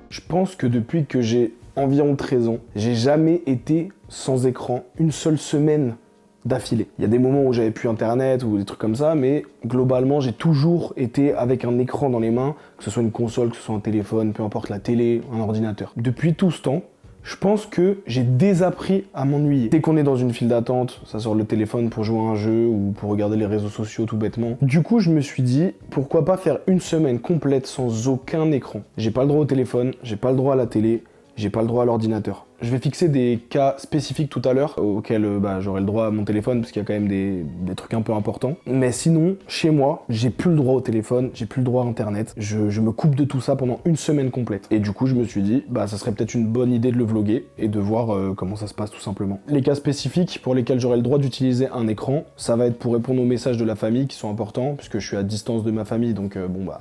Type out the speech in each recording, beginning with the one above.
Je pense que depuis que j'ai environ 13 ans, j'ai jamais été sans écran une seule semaine d'affilée. Il y a des moments où j'avais plus internet ou des trucs comme ça, mais globalement j'ai toujours été avec un écran dans les mains, que ce soit une console, que ce soit un téléphone, peu importe, la télé, un ordinateur. Depuis tout ce temps, je pense que j'ai désappris à m'ennuyer. Dès qu'on est dans une file d'attente, ça sort le téléphone pour jouer à un jeu ou pour regarder les réseaux sociaux tout bêtement. Du coup, je me suis dit, pourquoi pas faire une semaine complète sans aucun écran. J'ai pas le droit au téléphone, j'ai pas le droit à la télé, j'ai pas le droit à l'ordinateur. Je vais fixer des cas spécifiques tout à l'heure auxquels j'aurai le droit à mon téléphone parce qu'il y a quand même des trucs un peu importants. Mais sinon, chez moi, j'ai plus le droit au téléphone, j'ai plus le droit à internet. Je me coupe de tout ça pendant une semaine complète. Et du coup, je me suis dit, ça serait peut-être une bonne idée de le vlogger et de voir comment ça se passe tout simplement. Les cas spécifiques pour lesquels j'aurai le droit d'utiliser un écran, ça va être pour répondre aux messages de la famille qui sont importants puisque je suis à distance de ma famille, donc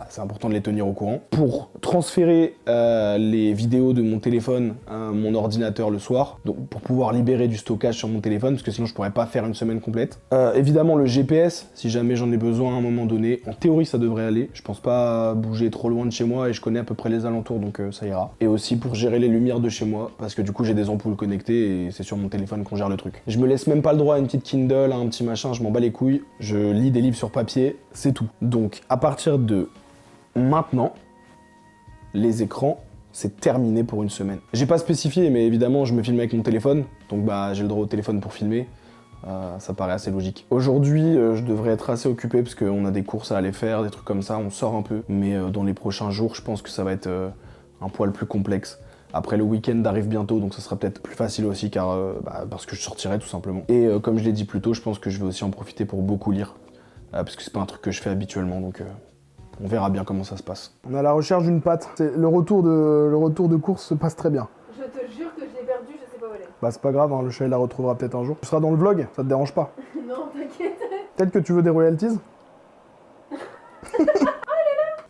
c'est important de les tenir au courant. Pour transférer les vidéos de mon téléphone à mon ordinateur le soir, donc pour pouvoir libérer du stockage sur mon téléphone, parce que sinon je pourrais pas faire une semaine complète. Évidemment le GPS, si jamais j'en ai besoin à un moment donné, en théorie ça devrait aller, je pense pas bouger trop loin de chez moi et je connais à peu près les alentours, donc ça ira. Et aussi pour gérer les lumières de chez moi, parce que du coup j'ai des ampoules connectées et c'est sur mon téléphone qu'on gère le truc. Je me laisse même pas le droit à une petite Kindle, à un petit machin, je m'en bats les couilles, je lis des livres sur papier, c'est tout. Donc à partir de maintenant, les écrans, c'est terminé pour une semaine. J'ai pas spécifié, mais évidemment, je me filme avec mon téléphone, donc j'ai le droit au téléphone pour filmer. Ça paraît assez logique. Aujourd'hui, je devrais être assez occupé parce qu'on a des courses à aller faire, des trucs comme ça, on sort un peu. Mais dans les prochains jours, je pense que ça va être un poil plus complexe. Après, le week-end arrive bientôt, donc ça sera peut-être plus facile aussi, parce que je sortirai tout simplement. Et comme je l'ai dit plus tôt, je pense que je vais aussi en profiter pour beaucoup lire, parce que c'est pas un truc que je fais habituellement, donc... on verra bien comment ça se passe. On est à la recherche d'une patte. Le retour de course se passe très bien. Je te jure que je l'ai perdu, je sais pas où elle est. C'est pas grave, le chat il la retrouvera peut-être un jour. Tu seras dans le vlog, ça te dérange pas? Non, t'inquiète. Peut-être que tu veux des royalties?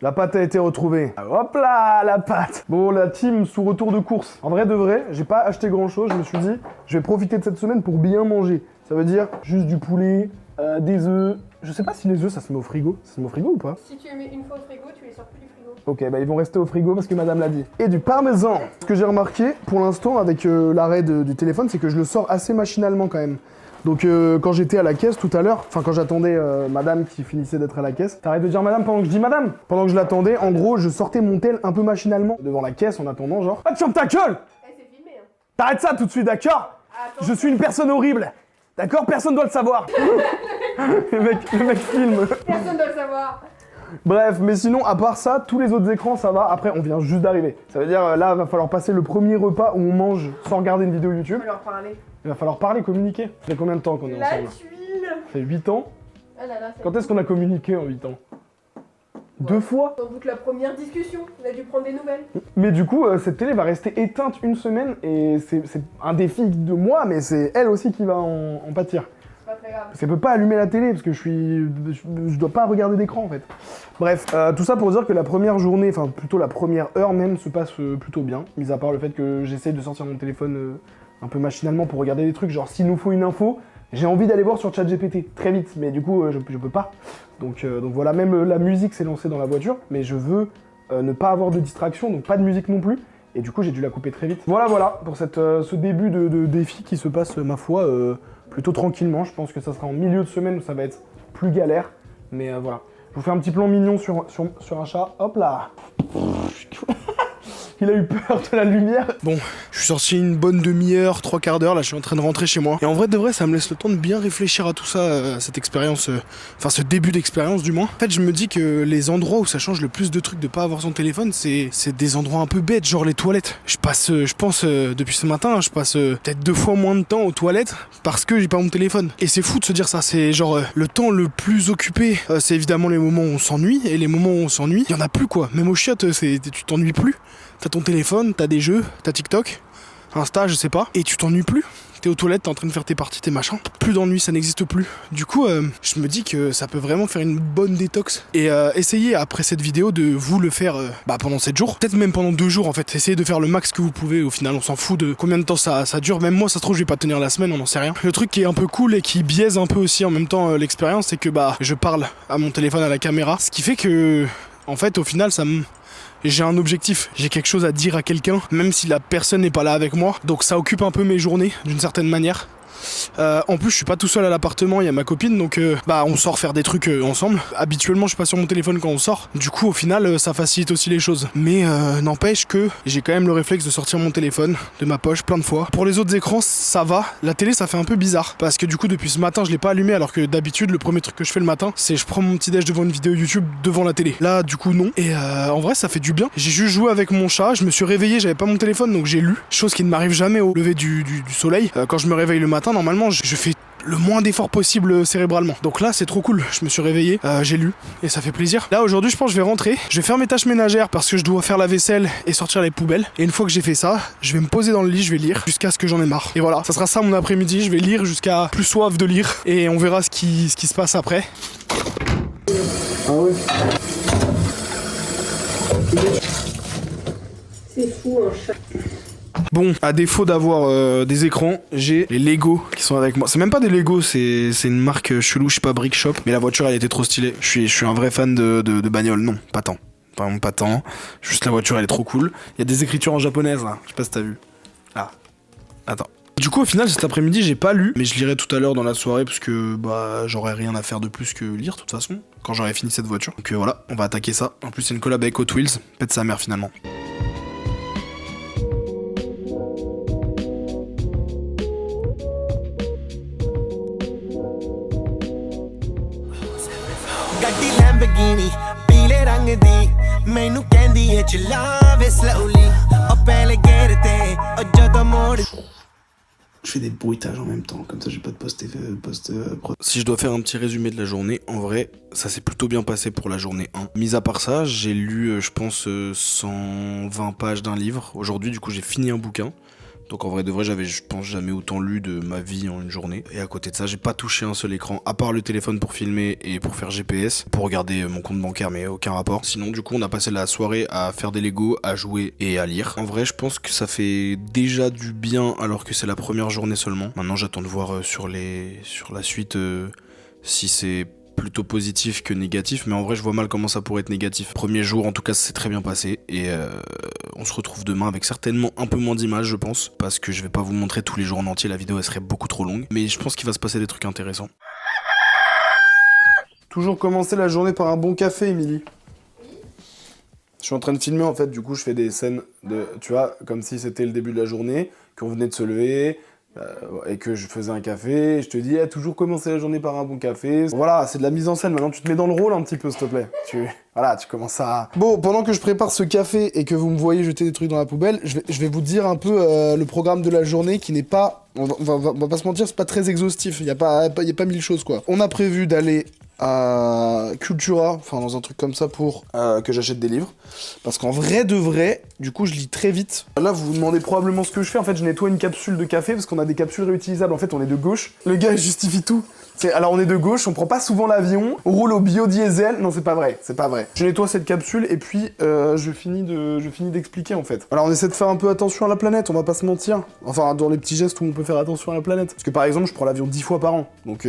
La patte a été retrouvée. Hop là, la patte. Bon, la team sous retour de course. En vrai de vrai, j'ai pas acheté grand chose, je me suis dit, je vais profiter de cette semaine pour bien manger. Ça veut dire juste du poulet, des œufs. Je sais pas si les œufs ça se met au frigo. Ça se met au frigo ou pas? Si tu les mets une fois au frigo, tu les sors plus du frigo. Ok, ils vont rester au frigo parce que madame l'a dit. Et du parmesan. Ce que j'ai remarqué pour l'instant avec l'arrêt du téléphone, c'est que je le sors assez machinalement quand même. Donc quand j'étais à la caisse tout à l'heure, enfin quand j'attendais madame qui finissait d'être à la caisse, t'arrêtes de dire madame pendant que je dis madame. Pendant que je l'attendais, en gros, je sortais mon tel un peu machinalement devant la caisse en attendant genre. Ah, tu fermes ta gueule! C'est filmé, hein. T'arrêtes ça tout de suite, d'accord? Je suis une personne horrible. D'accord? Personne doit le savoir. le mec filme. Personne doit le savoir. Bref, mais sinon, à part ça, tous les autres écrans, ça va. Après, on vient juste d'arriver. Ça veut dire, là, va falloir passer le premier repas où on mange sans regarder une vidéo YouTube. Il va leur parler. Il va falloir parler, communiquer. Ça fait combien de temps qu'on est La ensemble? tuile. Ça fait 8 ans. Ah là là, Quand est-ce qu'on a communiqué en 8 ans? Deux fois? Sans doute la première discussion, on a dû prendre des nouvelles. Mais du coup, cette télé va rester éteinte une semaine et c'est un défi de moi, mais c'est elle aussi qui va en pâtir. C'est pas très grave. Parce qu'elle peut pas allumer la télé parce que je dois pas regarder d'écran en fait. Bref, tout ça pour dire que la première journée, enfin plutôt la première heure même se passe plutôt bien, mis à part le fait que j'essaye de sortir mon téléphone un peu machinalement pour regarder des trucs, genre s'il nous faut une info, j'ai envie d'aller voir sur ChatGPT très vite, mais du coup je peux pas. Donc voilà, même la musique s'est lancée dans la voiture, mais je veux ne pas avoir de distraction, donc pas de musique non plus. Et du coup j'ai dû la couper très vite. Voilà pour ce début de défi qui se passe, ma foi, plutôt tranquillement. Je pense que ça sera en milieu de semaine où ça va être plus galère. Mais voilà. Je vous fais un petit plan mignon sur un chat. Hop là. Il a eu peur de la lumière. Bon, je suis sorti une bonne demi-heure, 3/4 d'heure, là je suis en train de rentrer chez moi. Et en vrai de vrai, ça me laisse le temps de bien réfléchir à tout ça, cette expérience, enfin ce début d'expérience du moins. En fait, je me dis que les endroits où ça change le plus de trucs de pas avoir son téléphone, c'est des endroits un peu bêtes, genre les toilettes. Je pense, depuis ce matin, je passe peut-être 2 fois moins de temps aux toilettes parce que j'ai pas mon téléphone. Et c'est fou de se dire ça, c'est genre le temps le plus occupé, c'est évidemment les moments où on s'ennuie, et les moments où on s'ennuie, il y en a plus quoi. Même aux chiottes, tu t'ennuies plus. T'as ton téléphone, t'as des jeux, t'as TikTok, Insta, je sais pas, et tu t'ennuies plus. T'es aux toilettes, t'es en train de faire tes parties, tes machins. Plus d'ennui, ça n'existe plus. Du coup, je me dis que ça peut vraiment faire une bonne détox. Et essayez après cette vidéo de vous le faire pendant 7 jours. Peut-être même pendant 2 jours en fait. Essayez de faire le max que vous pouvez. Au final, on s'en fout de combien de temps ça dure. Même moi, ça se trouve, je vais pas tenir la semaine, on n'en sait rien. Le truc qui est un peu cool et qui biaise un peu aussi en même temps l'expérience, c'est que je parle à mon téléphone, à la caméra. Ce qui fait que, en fait, au final, j'ai un objectif, j'ai quelque chose à dire à quelqu'un, même si la personne n'est pas là avec moi. Donc ça occupe un peu mes journées, d'une certaine manière. En plus je suis pas tout seul à l'appartement, il y a ma copine, donc on sort faire des trucs ensemble. Habituellement je suis pas sur mon téléphone quand on sort, du coup au final ça facilite aussi les choses. Mais n'empêche que j'ai quand même le réflexe de sortir mon téléphone de ma poche plein de fois. Pour les autres écrans ça va, la télé ça fait un peu bizarre, parce que du coup depuis ce matin je l'ai pas allumé, alors que d'habitude le premier truc que je fais le matin c'est je prends mon petit déj devant une vidéo YouTube devant la télé. Là du coup non, et en vrai ça fait du bien. J'ai juste joué avec mon chat, je me suis réveillé, j'avais pas mon téléphone donc j'ai lu, chose qui ne m'arrive jamais au lever du soleil. Quand je me réveille le matin normalement je fais le moins d'efforts possible cérébralement. Donc là c'est trop cool, je me suis réveillé, j'ai lu et ça fait plaisir. Là aujourd'hui je pense que je vais rentrer, je vais faire mes tâches ménagères parce que je dois faire la vaisselle et sortir les poubelles. Et une fois que j'ai fait ça, je vais me poser dans le lit, je vais lire jusqu'à ce que j'en ai marre. Et voilà, ça sera ça mon après-midi, je vais lire jusqu'à plus soif de lire et on verra ce qui se passe après. Ah ouais. C'est fou, un chat. Bon, à défaut d'avoir des écrans, j'ai les Lego qui sont avec moi. C'est même pas des Lego, c'est une marque chelou, je sais pas, Brick Shop. Mais la voiture elle était trop stylée. Je suis un vrai fan de bagnole. Non, pas tant. Vraiment pas tant. Juste la voiture elle est trop cool. Il y a des écritures en japonaise là, je sais pas si t'as vu. Ah, attends. Du coup au final cet après-midi j'ai pas lu, mais je lirai tout à l'heure dans la soirée parce que j'aurais rien à faire de plus que lire de toute façon quand j'aurai fini cette voiture. Donc voilà, on va attaquer ça. En plus c'est une collab avec Hot Wheels, pète sa mère finalement. ਗੱਡੀ ਲੈਂਬਰਗਿਨੀ ਪੀਲੇ ਰੰਗ ਦੀ ਮੈਨੂੰ ਕਹਿੰਦੀ ਏ ਚਲਾਵੇ slowly ਉਹ ਪਹਿਲੇ ਗੇਰ ਤੇ ਉਹ ਜਦੋਂ ਮੋੜ Je fais des bruitages en même temps, comme ça j'ai pas de post. Si je dois faire un petit résumé de la journée, en vrai, ça s'est plutôt bien passé pour la journée 1. Mis à part ça, j'ai lu, je pense, 120 pages d'un livre. Aujourd'hui, du coup, j'ai fini un bouquin. Donc en vrai de vrai, j'avais, je pense, jamais autant lu de ma vie en une journée. Et à côté de ça, j'ai pas touché un seul écran, à part le téléphone pour filmer et pour faire GPS, pour regarder mon compte bancaire, mais aucun rapport. Sinon, du coup, on a passé la soirée à faire des Lego, à jouer et à lire. En vrai, je pense que ça fait déjà du bien, alors que c'est la première journée seulement. Maintenant, j'attends de voir sur la suite si c'est plutôt positif que négatif, mais en vrai je vois mal comment ça pourrait être négatif. Premier jour en tout cas ça s'est très bien passé et on se retrouve demain avec certainement un peu moins d'images je pense, parce que je vais pas vous montrer tous les jours en entier, la vidéo elle serait beaucoup trop longue, mais je pense qu'il va se passer des trucs intéressants. Toujours commencer la journée par un bon café, Émilie. Je suis en train de filmer en fait, du coup je fais des scènes de, tu vois, comme si c'était le début de la journée, qu'on venait de se lever, et que je faisais un café, et je te dis, toujours commencer la journée par un bon café. Voilà, c'est de la mise en scène, maintenant tu te mets dans le rôle un petit peu, s'il te plaît. Voilà, tu commences à... Bon, pendant que je prépare ce café et que vous me voyez jeter des trucs dans la poubelle, je vais vous dire un peu le programme de la journée qui n'est pas... On va pas se mentir, c'est pas très exhaustif, il y a pas 1000 choses, quoi. On a prévu d'aller à Cultura, enfin dans un truc comme ça pour que j'achète des livres. Parce qu'en vrai de vrai, du coup je lis très vite. Là vous vous demandez probablement ce que je fais, en fait je nettoie une capsule de café parce qu'on a des capsules réutilisables, en fait on est de gauche. Le gars il justifie tout. Alors on est de gauche, on prend pas souvent l'avion, on roule au biodiesel, non c'est pas vrai, c'est pas vrai. Je nettoie cette capsule et puis je finis d'expliquer en fait. Alors on essaie de faire un peu attention à la planète, on va pas se mentir. Enfin dans les petits gestes où on peut faire attention à la planète. Parce que par exemple je prends l'avion 10 fois par an, donc...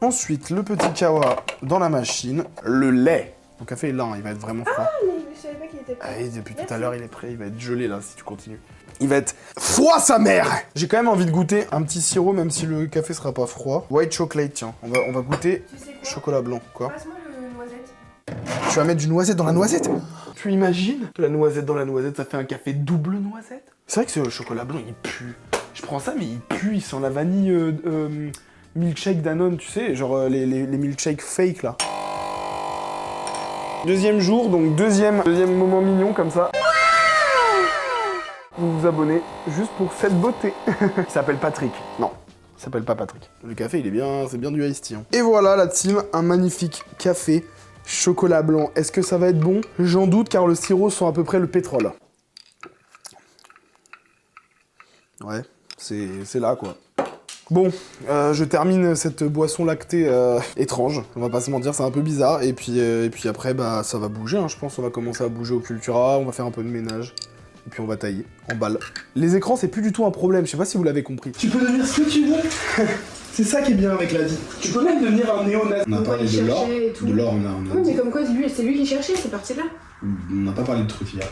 Ensuite le petit kawa dans la machine, le lait. Mon café est là, hein, il va être vraiment froid. Ah, mais je savais pas qu'il était prêt. Ah, et depuis tout à l'heure il est prêt, il va être gelé là si tu continues. Il va être froid sa mère. J'ai quand même envie de goûter un petit sirop même si le café sera pas froid. White chocolate, tiens, on va goûter Tu sais quoi? chocolat blanc. Quoi? Passe-moi le noisette. Tu vas mettre du noisette dans la noisette? Tu imagines? De la noisette dans la noisette, ça fait un café double noisette? C'est vrai que ce chocolat blanc il pue. Je prends ça mais il pue, il sent la vanille milkshake Danone, tu sais, genre les milkshakes fake là. Deuxième jour, donc deuxième moment mignon comme ça. Vous vous abonnez juste pour cette beauté. Il s'appelle Patrick. Non, il s'appelle pas Patrick. Le café, il est bien, c'est bien du iced tea. Hein. Et voilà la team, un magnifique café chocolat blanc. Est-ce que ça va être bon? J'en doute car le sirop sent à peu près le pétrole. Ouais, c'est là quoi. Bon, je termine cette boisson lactée étrange, on va pas se mentir, c'est un peu bizarre, et puis après, bah, ça va bouger, hein, je pense, on va commencer à bouger au Cultura, on va faire un peu de ménage, et puis on va tailler, en balle. Les écrans, c'est plus du tout un problème, je sais pas si vous l'avez compris. Tu peux devenir ce que tu veux. C'est ça qui est bien avec la vie. Tu peux même devenir un néo-nazi. On a parlé de l'or. De l'or, on a Oui, mais comme quoi, c'est lui qui cherchait, c'est parti là. On n'a pas parlé de truffes hier.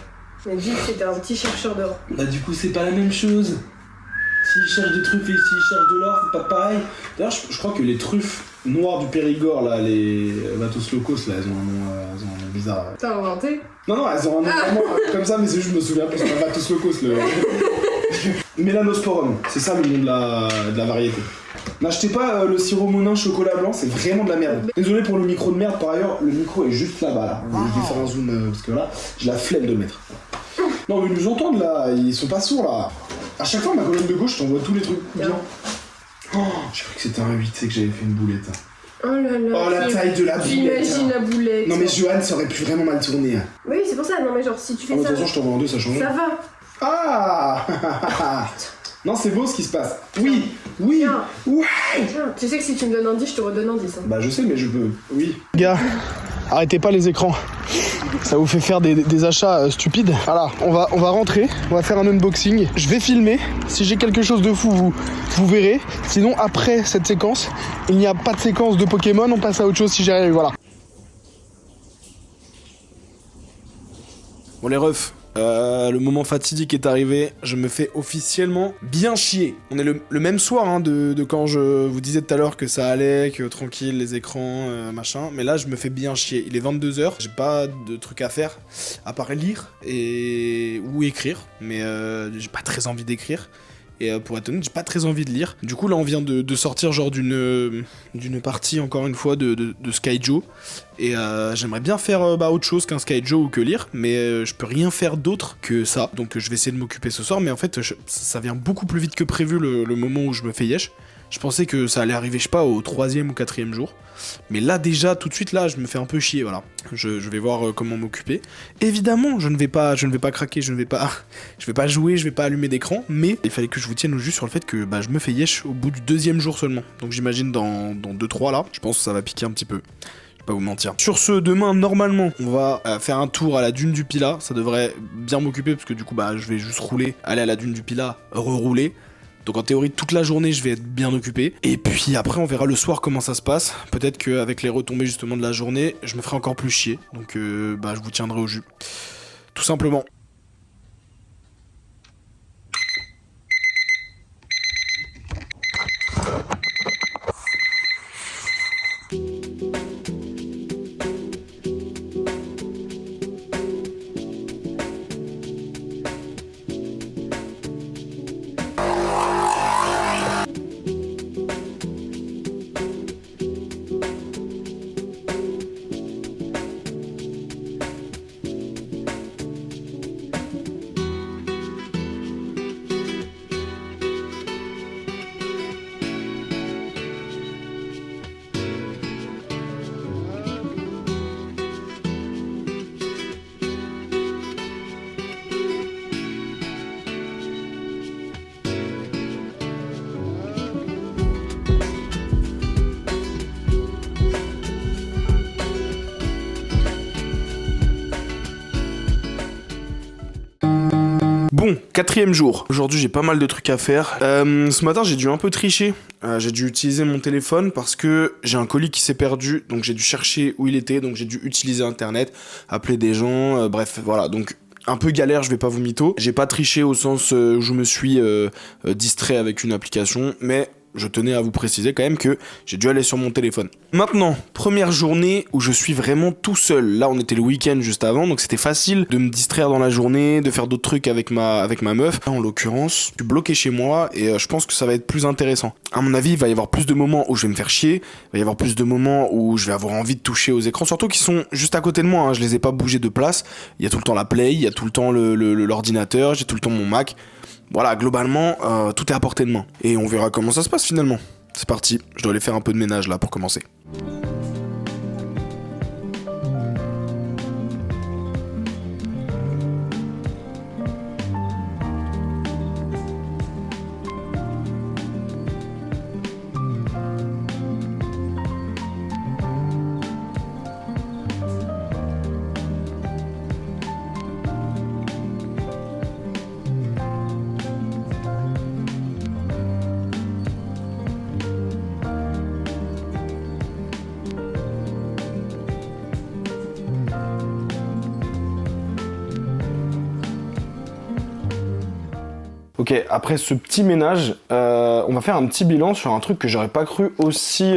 Il m'a dit que c'était un petit chercheur d'or. Bah du coup c'est pas la même chose. S'ils cherchent des truffes et s'ils cherchent de l'or, c'est pas pareil. D'ailleurs je crois que les truffes noires du Périgord, là, les Vatos Locos, là, elles ont un nom bizarre. T'as inventé? Non, elles ont un nom vraiment comme ça, mais c'est juste je me souviens plus, c'est pas Vatos Locos, le... Mélanosporum, c'est ça le nom de la variété. N'achetez pas le sirop Monin chocolat blanc, c'est vraiment de la merde. Désolé pour le micro de merde, par ailleurs, le micro est juste là-bas, là. Je vais faire un zoom, parce que là, j'ai la flemme de le mettre. Non, mais ils nous entendent, là, ils sont pas sourds, là. À chaque fois, ma colonne de gauche, je t'envoie tous les trucs bien. Oh, j'ai cru que c'était un 8, c'est que j'avais fait une boulette. Oh là là. Oh, la taille de la boulette. J'imagine la boulette. Non, mais Johan, ça aurait pu vraiment mal tourner. Oui, c'est pour ça, non, mais genre, si tu fais De ça. toute façon, je t'envoie en deux, ça change. Ça va. Ah. Non, c'est beau ce qui se passe. Oui, Tiens. ouais. Tiens, tu sais que si tu me donnes un 10, je te redonne un 10. Hein. Bah, je sais, mais je peux. Oui. Gars, arrêtez pas les écrans. Ça vous fait faire des achats stupides. Voilà, on va rentrer, on va faire un unboxing. Je vais filmer. Si j'ai quelque chose de fou, vous verrez. Sinon, après cette séquence, il n'y a pas de séquence de Pokémon. On passe à autre chose si j'arrive. Voilà. Bon, les refs. Le moment fatidique est arrivé, je me fais officiellement bien chier. On est le même soir hein, de quand je vous disais tout à l'heure que ça allait, que tranquille, les écrans, machin. Mais là, je me fais bien chier. Il est 22h, j'ai pas de trucs à faire, à part lire ou écrire. Mais j'ai pas très envie d'écrire. Et pour être honnête, j'ai pas très envie de lire. Du coup, là, on vient de sortir genre d'une partie, encore une fois, de Skyjo. Et j'aimerais bien faire autre chose qu'un Skyjo ou que lire, mais je peux rien faire d'autre que ça. Donc je vais essayer de m'occuper ce soir, mais en fait, ça vient beaucoup plus vite que prévu le moment où je me fais yesh. Je pensais que ça allait arriver, je sais pas, au 3e ou 4e jour. Mais là, déjà, tout de suite, là, je me fais un peu chier, voilà. Je vais voir comment m'occuper. Évidemment, je ne vais pas craquer, je vais pas jouer, je vais pas allumer d'écran, mais il fallait que je vous tienne au jus sur le fait que je me fais yesh au bout du 2e jour seulement. Donc j'imagine dans 2-3 là, je pense que ça va piquer un petit peu. Pas vous mentir. Sur ce, demain, normalement, on va faire un tour à la dune du Pilat. Ça devrait bien m'occuper, parce que du coup, je vais juste aller à la dune du Pilat, rerouler. Donc en théorie, toute la journée, je vais être bien occupé. Et puis après, on verra le soir comment ça se passe. Peut-être qu'avec les retombées justement de la journée, je me ferai encore plus chier. Donc je vous tiendrai au jus. Tout simplement. Bon, 4e jour. Aujourd'hui, j'ai pas mal de trucs à faire. Ce matin, j'ai dû un peu tricher. J'ai dû utiliser mon téléphone parce que j'ai un colis qui s'est perdu. Donc, j'ai dû chercher où il était. Donc, j'ai dû utiliser Internet, appeler des gens. Bref, voilà. Donc, un peu galère, je vais pas vous mytho. J'ai pas triché au sens où je me suis distrait avec une application. Mais je tenais à vous préciser quand même que j'ai dû aller sur mon téléphone. Maintenant, première journée où je suis vraiment tout seul. Là, on était le week-end juste avant, donc c'était facile de me distraire dans la journée, de faire d'autres trucs avec ma meuf. Là, en l'occurrence, je suis bloqué chez moi et je pense que ça va être plus intéressant. À mon avis, il va y avoir plus de moments où je vais me faire chier, il va y avoir plus de moments où je vais avoir envie de toucher aux écrans, surtout qu'ils sont juste à côté de moi, hein. Je les ai pas bougés de place. Il y a tout le temps la Play, il y a tout le temps l'ordinateur, j'ai tout le temps mon Mac. Voilà, globalement, tout est à portée de main. Et on verra comment ça se passe finalement. C'est parti, je dois aller faire un peu de ménage là pour commencer. Ok, après ce petit ménage, on va faire un petit bilan sur un truc que j'aurais pas cru aussi,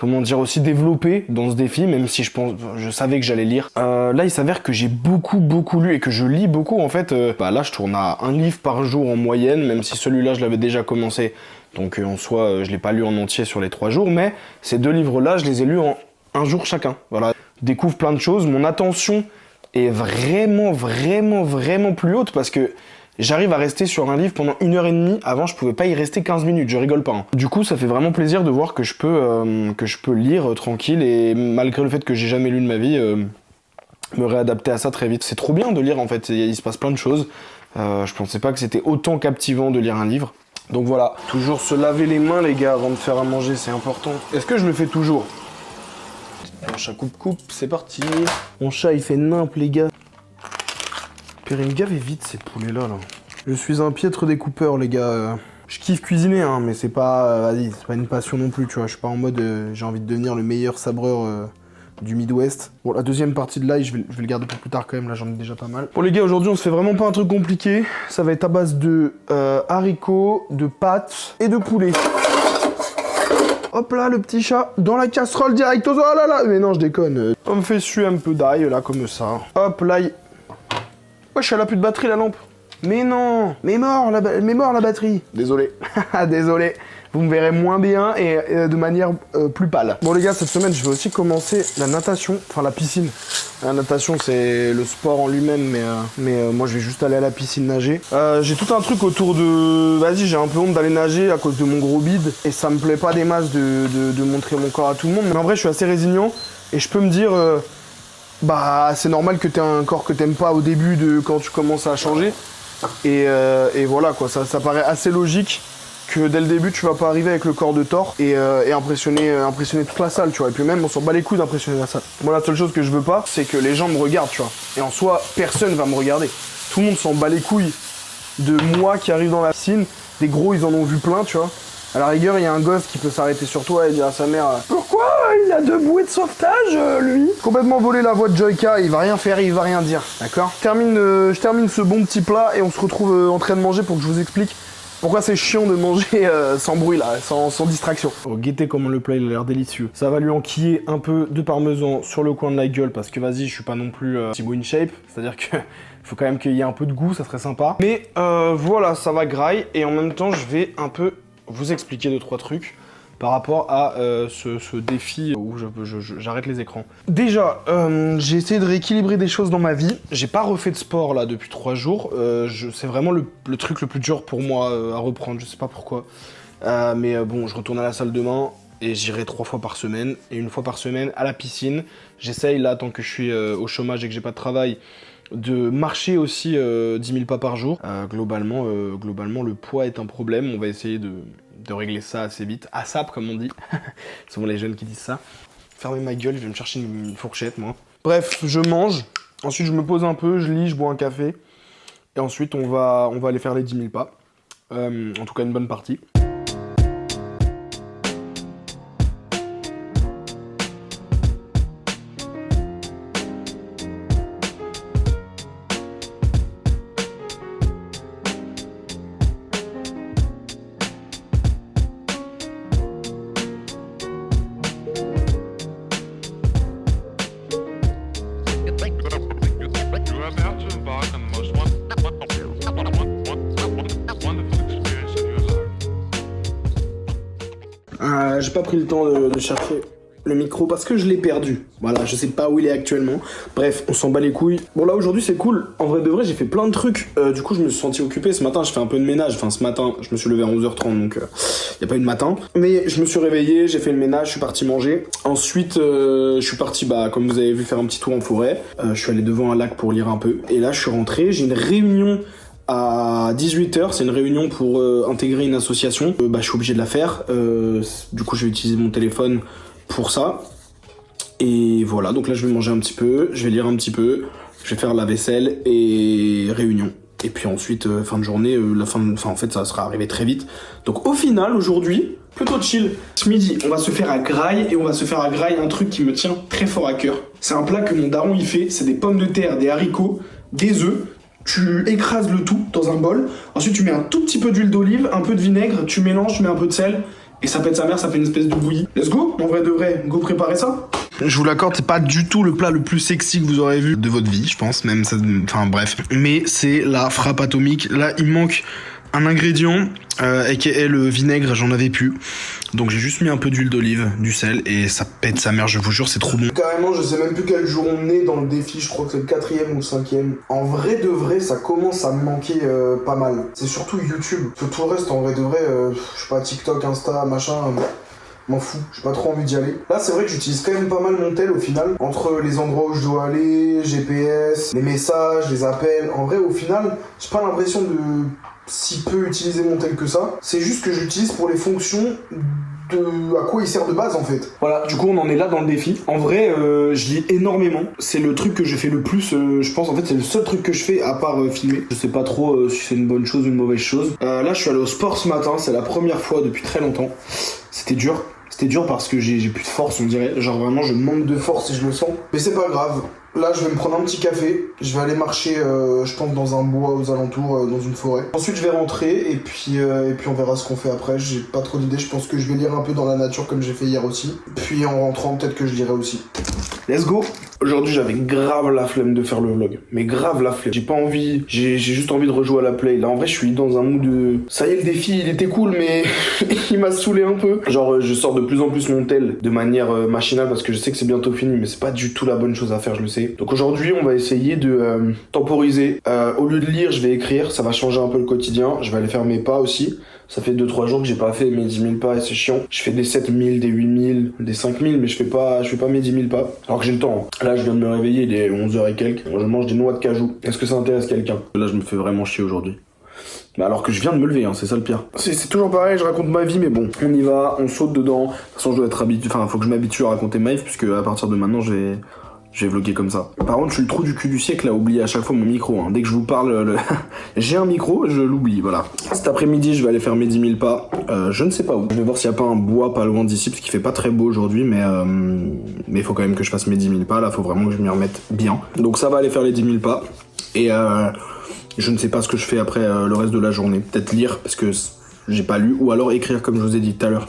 aussi développé dans ce défi, même si je savais que j'allais lire. Là, il s'avère que j'ai beaucoup lu et que je lis beaucoup en fait. Là, je tourne à un livre par jour en moyenne, même si celui-là, je l'avais déjà commencé. Donc en soi, je l'ai pas lu en entier sur les 3 jours, mais ces 2 livres-là, je les ai lus en un jour chacun. Voilà, je découvre plein de choses. Mon attention est vraiment plus haute parce que j'arrive à rester sur un livre pendant 1h30. Avant, je pouvais pas y rester 15 minutes, je rigole pas. Hein. Du coup, ça fait vraiment plaisir de voir que je peux lire tranquille et malgré le fait que j'ai jamais lu de ma vie, me réadapter à ça très vite. C'est trop bien de lire en fait, il se passe plein de choses. Je pensais pas que c'était autant captivant de lire un livre. Donc voilà, toujours se laver les mains les gars avant de faire à manger, c'est important. Est-ce que je le fais toujours? Mon chat coupe, c'est parti. Mon chat il fait nimp les gars. Père, il me gave vite ces poulets là. Je suis un piètre découpeur les gars. Je kiffe cuisiner hein, mais c'est pas, c'est pas une passion non plus tu vois. Je suis pas en mode j'ai envie de devenir le meilleur sabreur du Midwest. Bon, la deuxième partie de l'ail, je vais le garder pour plus tard quand même, là j'en ai déjà pas mal. Bon les gars, aujourd'hui on se fait vraiment pas un truc compliqué. Ça va être à base de haricots, de pâtes et de poulet. Hop là, le petit chat dans la casserole directos. Oh là là, mais non, je déconne. On me fait suer un peu d'ail là, comme ça. Hop, l'ail. Wesh, elle a plus de batterie la lampe. Mais non, mais mort la batterie. Désolé, désolé. Vous me verrez moins bien et de manière plus pâle. Bon les gars, cette semaine, je vais aussi commencer la natation, enfin la piscine. La natation, c'est le sport en lui-même, mais moi, je vais juste aller à la piscine nager. J'ai tout un truc autour de... Vas-y, j'ai un peu honte d'aller nager à cause de mon gros bide. Et ça me plaît pas des masses de montrer mon corps à tout le monde. Mais en vrai, je suis assez résilient et je peux me dire... c'est normal que t'aies un corps que t'aimes pas au début quand tu commences à changer. Et voilà, quoi, ça paraît assez logique que dès le début tu vas pas arriver avec le corps de Thor et impressionner toute la salle, tu vois. Et puis même on s'en bat les couilles d'impressionner la salle. Moi la seule chose que je veux pas, c'est que les gens me regardent, tu vois. Et en soi, personne va me regarder. Tout le monde s'en bat les couilles de moi qui arrive dans la piscine. Des gros, ils en ont vu plein, tu vois. À la rigueur, il y a un gosse qui peut s'arrêter sur toi et dire à sa mère pourquoi il a 2 bouées de sauvetage, lui. Complètement volé la voix de Joyka, il va rien faire, il va rien dire, d'accord. Je termine ce bon petit plat et on se retrouve en train de manger pour que je vous explique pourquoi c'est chiant de manger sans bruit là, sans distraction. Oh, guettez comment le plat il a l'air délicieux. Ça va lui enquiller un peu de parmesan sur le coin de la gueule parce que vas-y, je suis pas non plus Thibaut InShape, c'est-à-dire que faut quand même qu'il y ait un peu de goût, ça serait sympa. Mais voilà, ça va graille et en même temps je vais un peu vous expliquer 2-3 trucs par rapport à ce défi où j'arrête les écrans. Déjà, j'ai essayé de rééquilibrer des choses dans ma vie. J'ai pas refait de sport là depuis 3 jours. C'est vraiment le truc le plus dur pour moi à reprendre, je sais pas pourquoi. Mais bon, je retourne à la salle demain et j'irai 3 fois par semaine. Et 1 fois par semaine à la piscine. J'essaye là, tant que je suis au chômage et que j'ai pas de travail, de marcher aussi 10 000 pas par jour. Globalement, le poids est un problème. On va essayer de régler ça assez vite. ASAP, comme on dit. C'est souvent les jeunes qui disent ça. Fermez ma gueule, je vais me chercher une fourchette, moi. Bref, je mange. Ensuite, je me pose un peu, je lis, je bois un café. Et ensuite, on va aller faire les 10 000 pas. En tout cas, une bonne partie. J'ai pas pris le temps de chercher le micro parce que je l'ai perdu. Voilà, je sais pas où il est actuellement. Bref, on s'en bat les couilles. Bon là aujourd'hui c'est cool. En vrai de vrai j'ai fait plein de trucs. Du coup je me suis senti occupé. Ce matin je fais un peu de ménage. Enfin ce matin je me suis levé à 11h30 donc y a pas eu de matin. Mais je me suis réveillé, j'ai fait le ménage, je suis parti manger. Ensuite je suis parti comme vous avez vu faire un petit tour en forêt. Je suis allé devant un lac pour lire un peu. Et là je suis rentré, j'ai une réunion à 18h, c'est une réunion pour intégrer une association. Je suis obligé de la faire. Du coup je vais utiliser mon téléphone pour ça. Et voilà, donc là je vais manger un petit peu, je vais lire un petit peu, je vais faire la vaisselle et réunion. Et puis ensuite, fin de journée, en fait ça sera arrivé très vite. Donc au final, aujourd'hui, plutôt chill. Ce midi, on va se faire à graille et on va se faire à graille un truc qui me tient très fort à cœur. C'est un plat que mon daron il fait, c'est des pommes de terre, des haricots, des œufs. tu écrases le tout dans un bol. Ensuite, tu mets un tout petit peu d'huile d'olive, un peu de vinaigre, tu mélanges, tu mets un peu de sel. Et ça pète sa mère, ça fait une espèce de bouillie. Let's go, en vrai de vrai, go préparer ça. Je vous l'accorde, c'est pas du tout le plat le plus sexy que vous aurez vu de votre vie, je pense, même ça, enfin bref. Mais c'est la frappe atomique. Là, il manque un ingrédient, aka le vinaigre, j'en avais plus. Donc j'ai juste mis un peu d'huile d'olive, du sel, et ça pète sa mère, je vous jure, c'est trop bon. Carrément, je sais même plus quel jour on est dans le défi, je crois que c'est le 4e ou le 5e. En vrai de vrai, ça commence à me manquer pas mal. C'est surtout YouTube. Parce que tout le reste, en vrai de vrai, je sais pas, TikTok, Insta, machin... m'en fous, j'ai pas trop envie d'y aller. Là, c'est vrai que j'utilise quand même pas mal mon tel au final. Entre les endroits où je dois aller, GPS, les messages, les appels. En vrai, au final, j'ai pas l'impression de si peu utiliser mon tel que ça. C'est juste que j'utilise pour les fonctions de à quoi il sert de base en fait. Voilà, du coup on en est là dans le défi. En vrai, je lis énormément. C'est le truc que je fais le plus, je pense. En fait, c'est le seul truc que je fais à part filmer. Je sais pas trop si c'est une bonne chose ou une mauvaise chose. Là, je suis allé au sport ce matin. C'est la première fois depuis très longtemps. C'était dur. C'était dur parce que j'ai plus de force, on dirait. Genre vraiment, je manque de force et je le sens. Mais c'est pas grave. Là, je vais me prendre un petit café. Je vais aller marcher, je pense, dans un bois aux alentours, dans une forêt. Ensuite, je vais rentrer et puis on verra ce qu'on fait après. J'ai pas trop d'idées. Je pense que je vais lire un peu dans la nature comme j'ai fait hier aussi. Puis en rentrant, peut-être que je lirai aussi. Let's go! Aujourd'hui, j'avais grave la flemme de faire le vlog. Mais grave la flemme. J'ai pas envie. J'ai juste envie de rejouer à la play. Là, en vrai, je suis dans un mood de... Ça y est, le défi, il était cool, mais il m'a saoulé un peu. Genre, je sors de plus en plus mon tel de manière machinale parce que je sais que c'est bientôt fini, mais c'est pas du tout la bonne chose à faire, je le sais. Donc aujourd'hui, on va essayer de temporiser. Au lieu de lire, je vais écrire. Ça va changer un peu le quotidien. Je vais aller faire mes pas aussi. Ça fait 2-3 jours que j'ai pas fait mes 10 000 pas et c'est chiant. Je fais des 7 000, des 8 000, des 5 000, mais je fais pas mes 10 000 pas. Alors que j'ai le temps. Là, je viens de me réveiller, il est 11h et quelques. Je mange des noix de cajou. Est-ce que ça intéresse quelqu'un? Là, je me fais vraiment chier aujourd'hui. Alors que je viens de me lever, hein, c'est ça le pire. C'est toujours pareil, je raconte ma vie, mais bon, on y va, on saute dedans. De toute façon, je dois être habitué. Enfin, faut que je m'habitue à raconter ma vie, puisque à partir de maintenant, je vais vlogger comme ça. Par contre, je suis le trou du cul du siècle à oublier à chaque fois mon micro. Hein. Dès que je vous parle, j'ai un micro, je l'oublie, voilà. Cet après-midi, je vais aller faire mes 10 000 pas. Je ne sais pas où. Je vais voir s'il n'y a pas un bois pas loin d'ici, parce qu'il fait pas très beau aujourd'hui, mais il faut quand même que je fasse mes 10 000 pas. Là, faut vraiment que je m'y remette bien. Donc ça va aller faire les 10 000 pas. Et je ne sais pas ce que je fais après le reste de la journée. Peut-être lire, parce que j'ai pas lu, ou alors écrire, comme je vous ai dit tout à l'heure.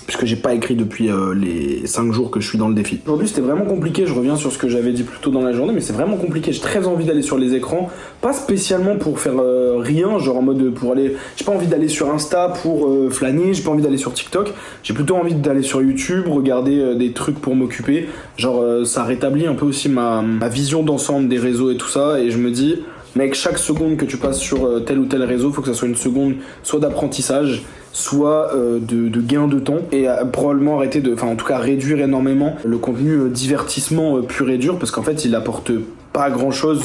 Puisque j'ai pas écrit depuis les 5 jours que je suis dans le défi. Aujourd'hui c'était vraiment compliqué, je reviens sur ce que j'avais dit plus tôt dans la journée, mais c'est vraiment compliqué, j'ai très envie d'aller sur les écrans, pas spécialement pour faire rien, genre en mode pour aller... J'ai pas envie d'aller sur Insta pour flâner, j'ai pas envie d'aller sur TikTok, j'ai plutôt envie d'aller sur YouTube, regarder des trucs pour m'occuper, genre ça rétablit un peu aussi ma vision d'ensemble des réseaux et tout ça, et je me dis... Mec, chaque seconde que tu passes sur tel ou tel réseau, faut que ça soit une seconde soit d'apprentissage, soit de gain de temps, et probablement arrêter de, enfin en tout cas réduire énormément le contenu divertissement pur et dur, parce qu'en fait il apporte pas grand chose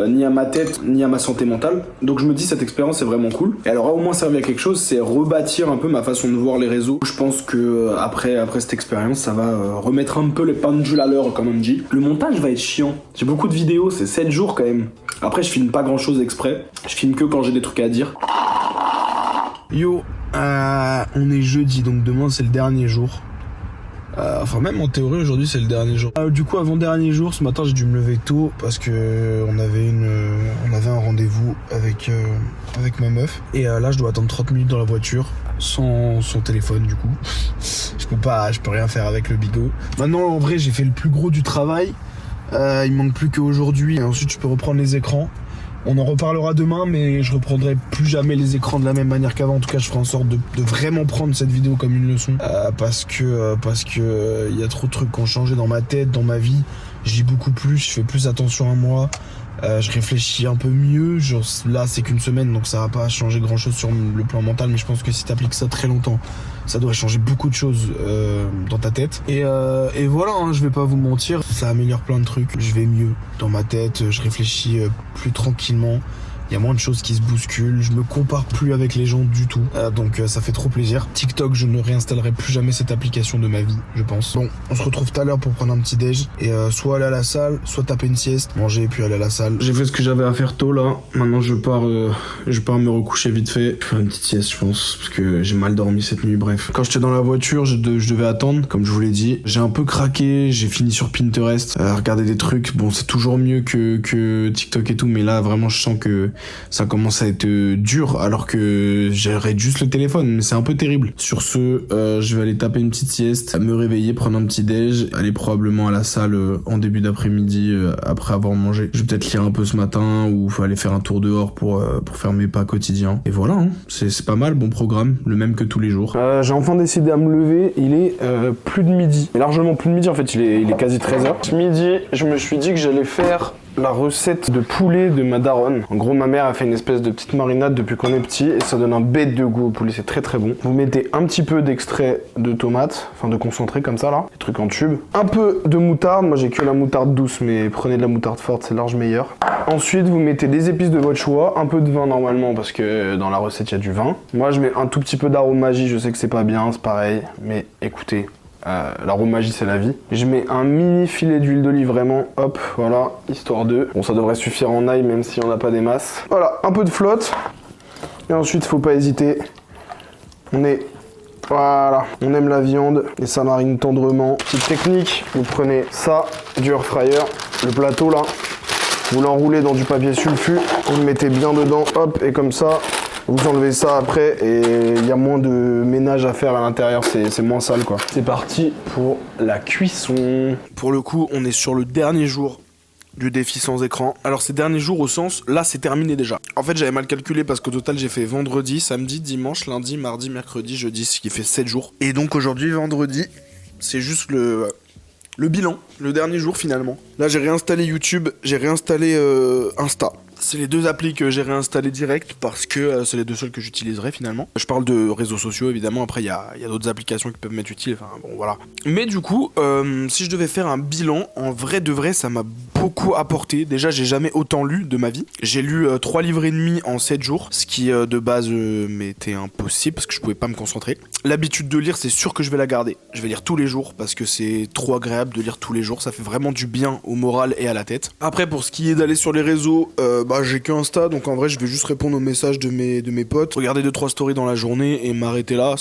ni à ma tête ni à ma santé mentale. Donc je me dis cette expérience est vraiment cool, et elle aura au moins servi à quelque chose, c'est rebâtir un peu ma façon de voir les réseaux. Je pense que après cette expérience ça va remettre un peu les pendules à l'heure, comme on dit. Le montage va être chiant, j'ai beaucoup de vidéos, c'est 7 jours quand même. Après je filme pas grand chose exprès, je filme que quand j'ai des trucs à dire. Yo, on est jeudi, donc demain c'est le dernier jour. Enfin même en théorie aujourd'hui c'est le dernier jour. Du coup avant dernier jour, ce matin j'ai dû me lever tôt parce que on avait un rendez-vous avec ma meuf. Et là je dois attendre 30 minutes dans la voiture sans son téléphone du coup. Je peux rien faire avec le bigot. Maintenant en vrai j'ai fait le plus gros du travail. Il me manque plus qu'aujourd'hui et ensuite je peux reprendre les écrans. On en reparlera demain, mais je reprendrai plus jamais les écrans de la même manière qu'avant. En tout cas, je ferai en sorte de vraiment prendre cette vidéo comme une leçon. Parce que y a trop de trucs qui ont changé dans ma tête, dans ma vie. J'y beaucoup plus, je fais plus attention à moi. Je réfléchis un peu mieux. Genre, là, c'est qu'une semaine, donc ça va pas changer grand chose sur le plan mental. Mais je pense que si t'appliques ça très longtemps, ça devrait changer beaucoup de choses dans ta tête. Et voilà, hein, je vais pas vous mentir, ça améliore plein de trucs. Je vais mieux dans ma tête, je réfléchis plus tranquillement. Il y a moins de choses qui se bousculent, je me compare plus avec les gens du tout, donc ça fait trop plaisir. TikTok, je ne réinstallerai plus jamais cette application de ma vie, je pense. Bon, on se retrouve tout à l'heure pour prendre un petit déj et soit aller à la salle, soit taper une sieste, manger et puis aller à la salle. J'ai fait ce que j'avais à faire tôt là, maintenant je pars me recoucher vite fait, faire une petite sieste je pense, parce que j'ai mal dormi cette nuit, bref. Quand j'étais dans la voiture, je devais attendre, comme je vous l'ai dit. J'ai un peu craqué, j'ai fini sur Pinterest, regarder des trucs, bon c'est toujours mieux que TikTok et tout, mais là vraiment je sens que ça commence à être dur, alors que j'arrête juste le téléphone, mais c'est un peu terrible. Sur ce, je vais aller taper une petite sieste, me réveiller, prendre un petit déj, aller probablement à la salle en début d'après-midi après avoir mangé. Je vais peut-être lire un peu ce matin ou aller faire un tour dehors pour faire mes pas quotidiens. Et voilà, hein. C'est pas mal, bon programme, le même que tous les jours. J'ai enfin décidé à me lever, il est plus de midi. Et largement plus de midi en fait, il est quasi 13h. Ce midi, je me suis dit que j'allais faire la recette de poulet de ma daronne. En gros, ma mère a fait une espèce de petite marinade depuis qu'on est petit et ça donne un bête de goût au poulet, c'est très très bon. Vous mettez un petit peu d'extrait de tomate, enfin de concentré comme ça là, des trucs en tube. Un peu de moutarde, moi j'ai que la moutarde douce, mais prenez de la moutarde forte, c'est large meilleur. Ensuite, vous mettez des épices de votre choix, un peu de vin normalement parce que dans la recette il y a du vin. Moi je mets un tout petit peu d'aromagie, je sais que c'est pas bien, c'est pareil, mais écoutez. L'aromagie c'est la vie. Je mets un mini filet d'huile d'olive vraiment, hop, voilà, histoire de... Bon ça devrait suffire en ail même si on n'a pas des masses. Voilà, un peu de flotte. Et ensuite faut pas hésiter. Voilà, on aime la viande et ça marine tendrement. Petite technique, vous prenez ça, du air fryer, le plateau là, vous l'enroulez dans du papier sulfu, vous le mettez bien dedans, hop, et comme ça, vous enlevez ça après et il y a moins de ménage à faire à l'intérieur, c'est moins sale quoi. C'est parti pour la cuisson. Pour le coup, on est sur le dernier jour du défi sans écran. Alors ces derniers jours au sens, là c'est terminé déjà. En fait j'avais mal calculé parce qu'au total j'ai fait vendredi, samedi, dimanche, lundi, mardi, mercredi, jeudi, ce qui fait 7 jours. Et donc aujourd'hui vendredi, c'est juste le bilan, le dernier jour finalement. Là j'ai réinstallé YouTube, j'ai réinstallé Insta. C'est les deux applis que j'ai réinstallées direct parce que c'est les deux seules que j'utiliserai finalement. Je parle de réseaux sociaux évidemment, après il y a d'autres applications qui peuvent m'être utiles, enfin bon voilà. Mais du coup, si je devais faire un bilan, en vrai de vrai ça m'a beaucoup apporté. Déjà j'ai jamais autant lu de ma vie. J'ai lu 3 livres et demi en 7 jours, ce qui de base m'était impossible parce que je pouvais pas me concentrer. L'habitude de lire c'est sûr que je vais la garder. Je vais lire tous les jours parce que c'est trop agréable de lire tous les jours, ça fait vraiment du bien au moral et à la tête. Après pour ce qui est d'aller sur les réseaux, j'ai que Insta, donc en vrai je vais juste répondre aux messages de mes potes, regarder 2-3 stories dans la journée et m'arrêter là.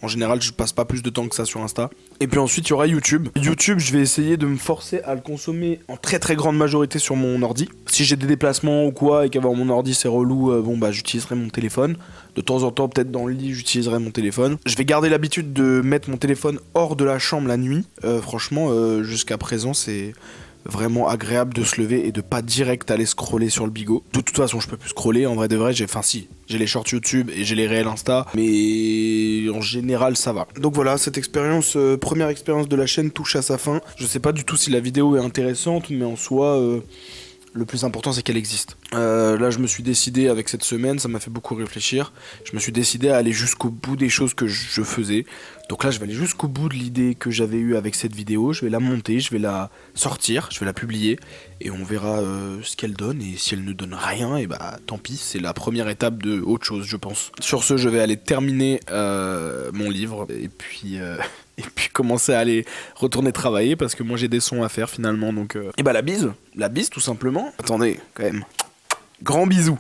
En général je passe pas plus de temps que ça sur Insta. Et puis ensuite il y aura YouTube. YouTube je vais essayer de me forcer à le consommer en très très grande majorité sur mon ordi. Si j'ai des déplacements ou quoi et qu'avoir mon ordi c'est relou, j'utiliserai mon téléphone. De temps en temps peut-être dans le lit j'utiliserai mon téléphone. Je vais garder l'habitude de mettre mon téléphone hors de la chambre la nuit. Franchement jusqu'à présent c'est vraiment agréable de se lever et de pas direct aller scroller sur le bigot. De toute façon je peux plus scroller, en vrai de vrai j'ai les shorts YouTube et j'ai les réels Insta, mais en général ça va. Donc voilà, cette expérience, première expérience de la chaîne touche à sa fin. Je sais pas du tout si la vidéo est intéressante, mais en soi le plus important c'est qu'elle existe. Là je me suis décidé avec cette semaine, ça m'a fait beaucoup réfléchir, je me suis décidé à aller jusqu'au bout des choses que je faisais. Donc là je vais aller jusqu'au bout de l'idée que j'avais eue avec cette vidéo, je vais la monter, je vais la sortir, je vais la publier et on verra ce qu'elle donne, et si elle ne donne rien, et tant pis, c'est la première étape de autre chose je pense. Sur ce je vais aller terminer mon livre et puis commencer à aller retourner travailler parce que moi j'ai des sons à faire finalement, donc la bise tout simplement. Attendez quand même, grand bisou.